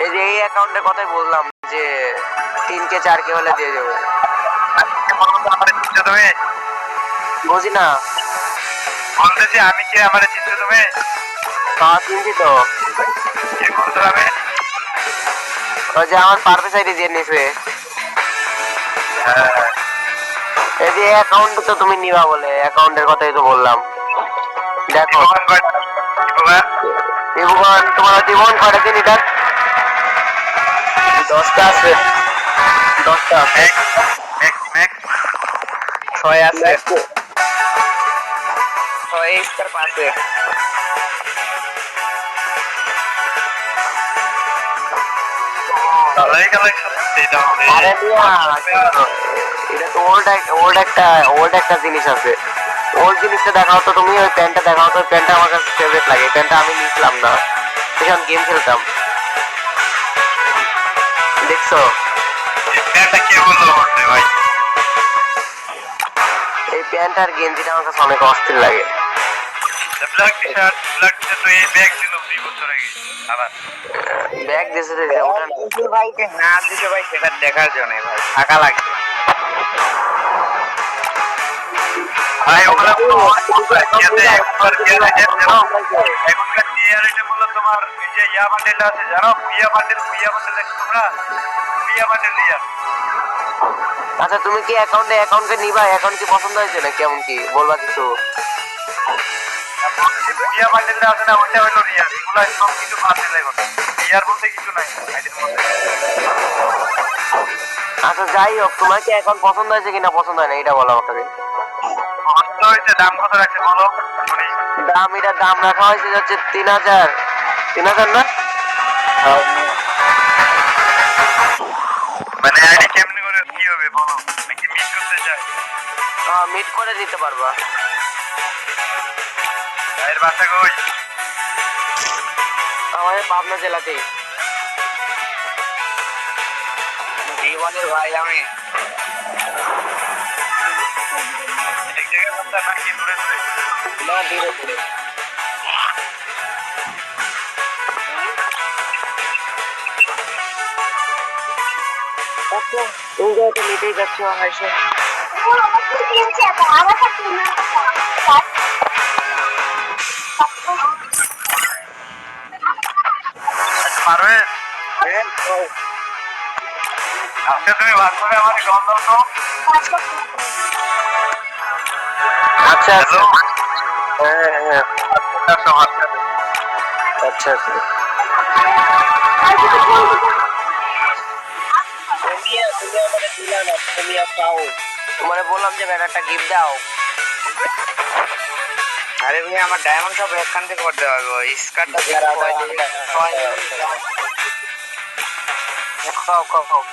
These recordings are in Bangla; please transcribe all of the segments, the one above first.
এই যে এই অ্যাকাউন্টের কথাই বললাম যে 3K 4K হলে দিয়ে দেবো। তুমি বুঝি না বলতেছি আমি কে আমার চিনছো তুমি? চিনছি তো, কে বলতো আমি? ওই যে আমার পারফেক্ট সাইডে যে নিছে এই যে অ্যাকাউন্ট তো তুমি নিবা বলে অ্যাকাউন্টের কথাই তো বললাম। দেখো জীবন তোমার জীবন কয়টা দিন এটা 10টা আছে, 10টা আছে, 6 আছে, 6 স্টার পাচ্ছে। আরে মিয়া, এটা তো ওল্ড একটা জিনিস আছে। ওল্ড জিনিসটা দেখাও তো তুমি, ওই প্যান্টটা দেখাও তো। প্যান্টটা আমার কাছে ফেভারিট লাগে। প্যান্টটা আমি নিছিলাম না, যখন গেম খেলতাম। দেখছো এই প্যান্ট আর গেঞ্জিটা আমার কাছে অনেক অস্থির লাগে। ব্যাগ দিছে ওটা ভাই না দিছে ভাই, সেটা দেখার জন্য ভাই টাকা লাগবে ভাই। ওগুলা এখনকার টিয়ার আইটেম হলো তোমার এই যে ইয়া বান্ডেল আছে, জানো? কুইয়া বান্ডেল দেখছো তোমরা? কুইয়া বান্ডেল ইয়া। আচ্ছা তুমি কি অ্যাকাউন্টে নিবা? অ্যাকাউন্ট কি পছন্দ হয়েছে না কেমন কি বলবা কিছু? কুইয়া বান্ডেলটা আছে না, ওইটা হলো রিয়ার। এগুলা সব কিছু বাতিল এখন, রিয়ার বলতে কিছু নাই এদের মধ্যে। আচ্ছা যাই হোক, তোমার কি অ্যাকাউন্ট পছন্দ হয়েছে কিনা পছন্দ হয় না এটা বলো আমাকে। পছন্দ হয়েছে। দাম কত রাখছে বলো? এটার দাম রাখা হয়েছে হচ্ছে 3000। 3000 না? মানে আইডি কেমনে করে কি হবে বলো? নাকি মিট করতে চাই? মিট করে দিতে পারবা। এর বাসা কই? আমাদের পাবনা জেলাতেই। জীবনের ভাই আমি এক জায়গায় বলতে নাকি দূরে দূরে? না ধীরে ধীরে। তুমি যেহেতু নিতেই যাচ্ছ হাইসে পারবে? আজকে তুমি ভাগ করে আমাকে কল দাও তো। আচ্ছা আচ্ছা হ্যালো, হ্যাঁ হ্যাঁ আচ্ছা আচ্ছা। তোমারে বললাম যে একটা গিফট দাও। আরে ভাই আমার ডায়মন্ড সব এখান থেকে করতে হবে। ওই স্কার্টটা খাও খাও খাও।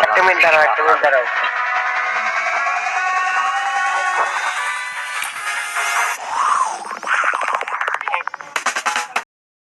একটা মিনিট দাঁড়াও, একটা মিনিট দাঁড়াও।